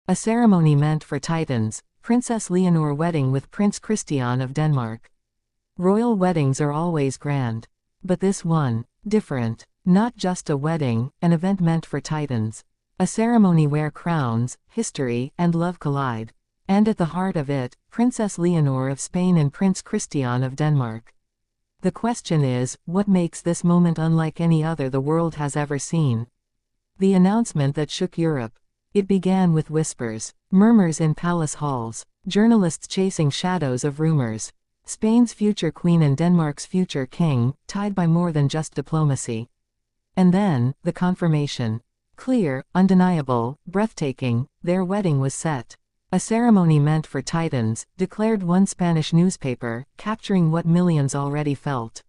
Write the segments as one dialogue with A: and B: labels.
A: A ceremony meant for titans, Princess Leonor wedding with Prince Christian of Denmark. Royal weddings are always grand. But this one, different. Not just a wedding, an event meant for titans. A ceremony where crowns, history, and love collide. And at the heart of it, Princess Leonor of Spain and Prince Christian of Denmark. The question is, what makes this moment unlike any other the world has ever seen? The announcement that shook Europe. It began with whispers, murmurs in palace halls, journalists chasing shadows of rumors. Spain's future queen and Denmark's future king, tied by more than just diplomacy. And then, the confirmation. Clear, undeniable, breathtaking, their wedding was set. A ceremony meant for titans, declared one Spanish newspaper, capturing what millions already felt.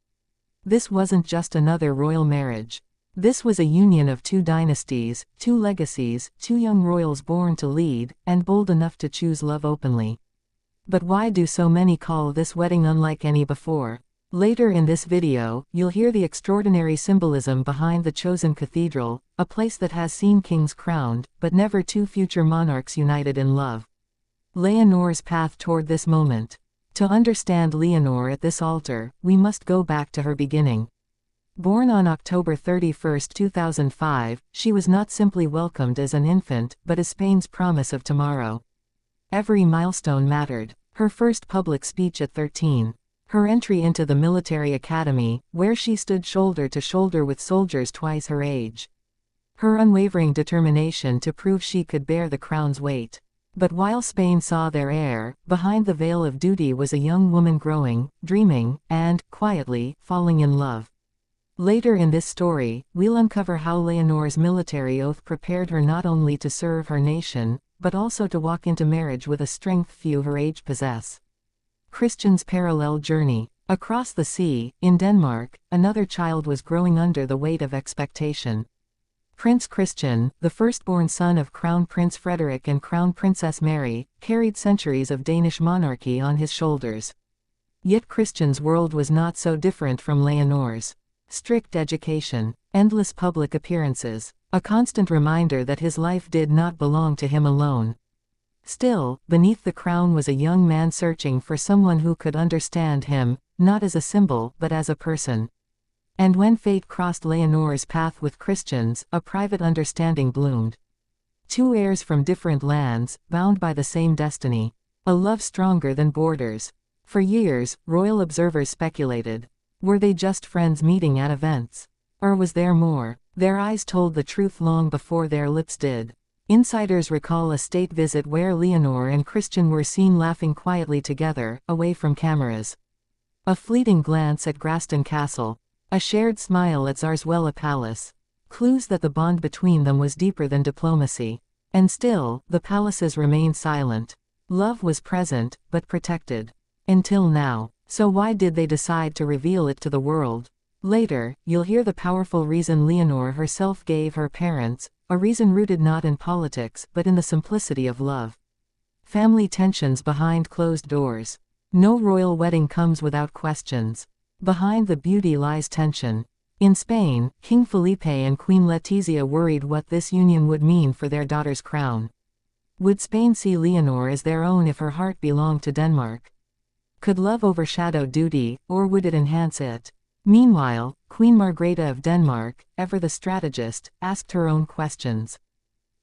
A: This wasn't just another royal marriage. This was a union of two dynasties, two legacies, two young royals born to lead, and bold enough to choose love openly. But why do so many call this wedding unlike any before? Later in this video, you'll hear the extraordinary symbolism behind the chosen cathedral, a place that has seen kings crowned, but never two future monarchs united in love. Leonor's path toward this moment. To understand Leonor at this altar, we must go back to her beginning. Born on October 31, 2005, she was not simply welcomed as an infant, but as Spain's promise of tomorrow. Every milestone mattered. Her first public speech at 13. Her entry into the military academy, where she stood shoulder to shoulder with soldiers twice her age. Her unwavering determination to prove she could bear the crown's weight. But while Spain saw their heir, behind the veil of duty was a young woman growing, dreaming, and, quietly, falling in love. Later in this story, we'll uncover how Leonor's military oath prepared her not only to serve her nation, but also to walk into marriage with a strength few her age possess. Christian's parallel journey. Across the sea, in Denmark, another child was growing under the weight of expectation. Prince Christian, the firstborn son of Crown Prince Frederik and Crown Princess Mary, carried centuries of Danish monarchy on his shoulders. Yet Christian's world was not so different from Leonor's. Strict education, endless public appearances, a constant reminder that his life did not belong to him alone. Still, beneath the crown was a young man searching for someone who could understand him, not as a symbol but as a person. And when fate crossed Leonor's path with Christian's, a private understanding bloomed. Two heirs from different lands, bound by the same destiny. A love stronger than borders. For years, royal observers speculated. Were they just friends meeting at events? Or was there more? Their eyes told the truth long before their lips did. Insiders recall a state visit where Leonor and Christian were seen laughing quietly together, away from cameras. A fleeting glance at Graston Castle. A shared smile at Zarzuela Palace. Clues that the bond between them was deeper than diplomacy. And still, the palaces remained silent. Love was present, but protected. Until now. So why did they decide to reveal it to the world? Later, you'll hear the powerful reason Leonor herself gave her parents, a reason rooted not in politics but in the simplicity of love. Family tensions behind closed doors. No royal wedding comes without questions. Behind the beauty lies tension. In Spain, King Felipe and Queen Letizia worried what this union would mean for their daughter's crown. Would Spain see Leonor as their own if her heart belonged to Denmark? Could love overshadow duty, or would it enhance it? Meanwhile, Queen Margrethe of Denmark, ever the strategist, asked her own questions.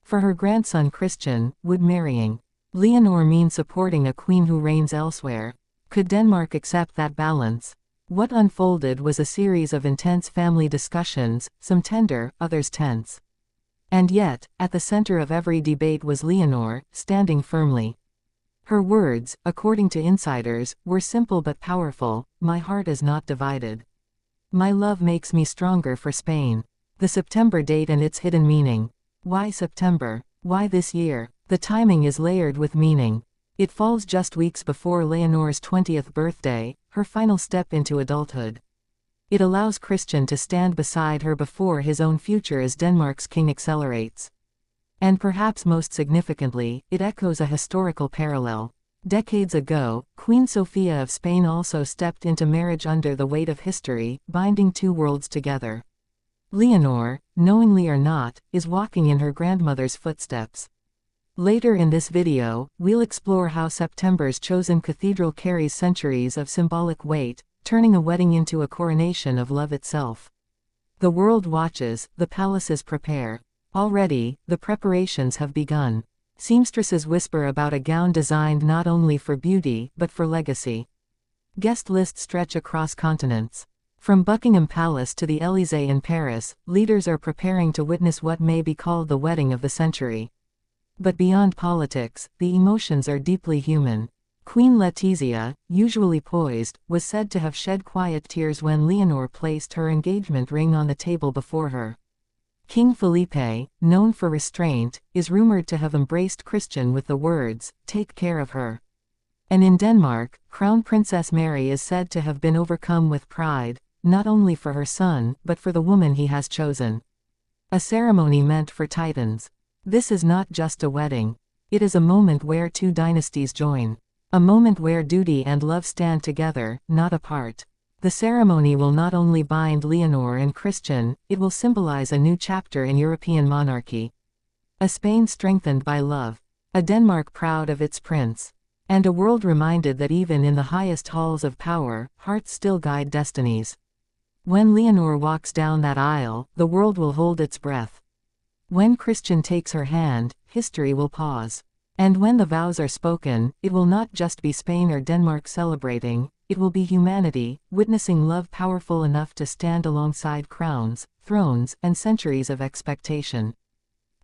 A: For her grandson Christian, would marrying Leonor mean supporting a queen who reigns elsewhere? Could Denmark accept that balance? What unfolded was a series of intense family discussions, some tender, others tense. And yet, at the center of every debate was Leonor, standing firmly. Her words, according to insiders, were simple but powerful: "My heart is not divided. My love makes me stronger for Spain." The September date and its hidden meaning. Why September? Why this year? The timing is layered with meaning. It falls just weeks before Leonor's 20th birthday, her final step into adulthood. It allows Christian to stand beside her before his own future as Denmark's king accelerates. And perhaps most significantly, it echoes a historical parallel. Decades ago, Queen Sofia of Spain also stepped into marriage under the weight of history, binding two worlds together. Leonor, knowingly or not, is walking in her grandmother's footsteps. Later in this video, we'll explore how September's chosen cathedral carries centuries of symbolic weight, turning a wedding into a coronation of love itself. The world watches, the palaces prepare. Already, the preparations have begun. Seamstresses whisper about a gown designed not only for beauty, but for legacy. Guest lists stretch across continents. From Buckingham Palace to the Élysée in Paris, leaders are preparing to witness what may be called the wedding of the century. But beyond politics, the emotions are deeply human. Queen Letizia, usually poised, was said to have shed quiet tears when Leonor placed her engagement ring on the table before her. King Felipe, known for restraint, is rumored to have embraced Christian with the words, "Take care of her." And in Denmark, Crown Princess Mary is said to have been overcome with pride, not only for her son, but for the woman he has chosen. A ceremony meant for titans. This is not just a wedding. It is a moment where two dynasties join. A moment where duty and love stand together, not apart. The ceremony will not only bind Leonor and Christian, it will symbolize a new chapter in European monarchy. A Spain strengthened by love. A Denmark proud of its prince. And a world reminded that even in the highest halls of power, hearts still guide destinies. When Leonor walks down that aisle, the world will hold its breath. When Christian takes her hand, history will pause. And when the vows are spoken, it will not just be Spain or Denmark celebrating, it will be humanity, witnessing love powerful enough to stand alongside crowns, thrones, and centuries of expectation.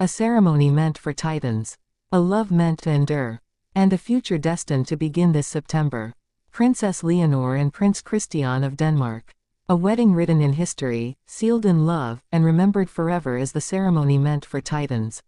A: A ceremony meant for titans. A love meant to endure. And a future destined to begin this September. Princess Leonor and Prince Christian of Denmark. A wedding written in history, sealed in love, and remembered forever as the ceremony meant for titans.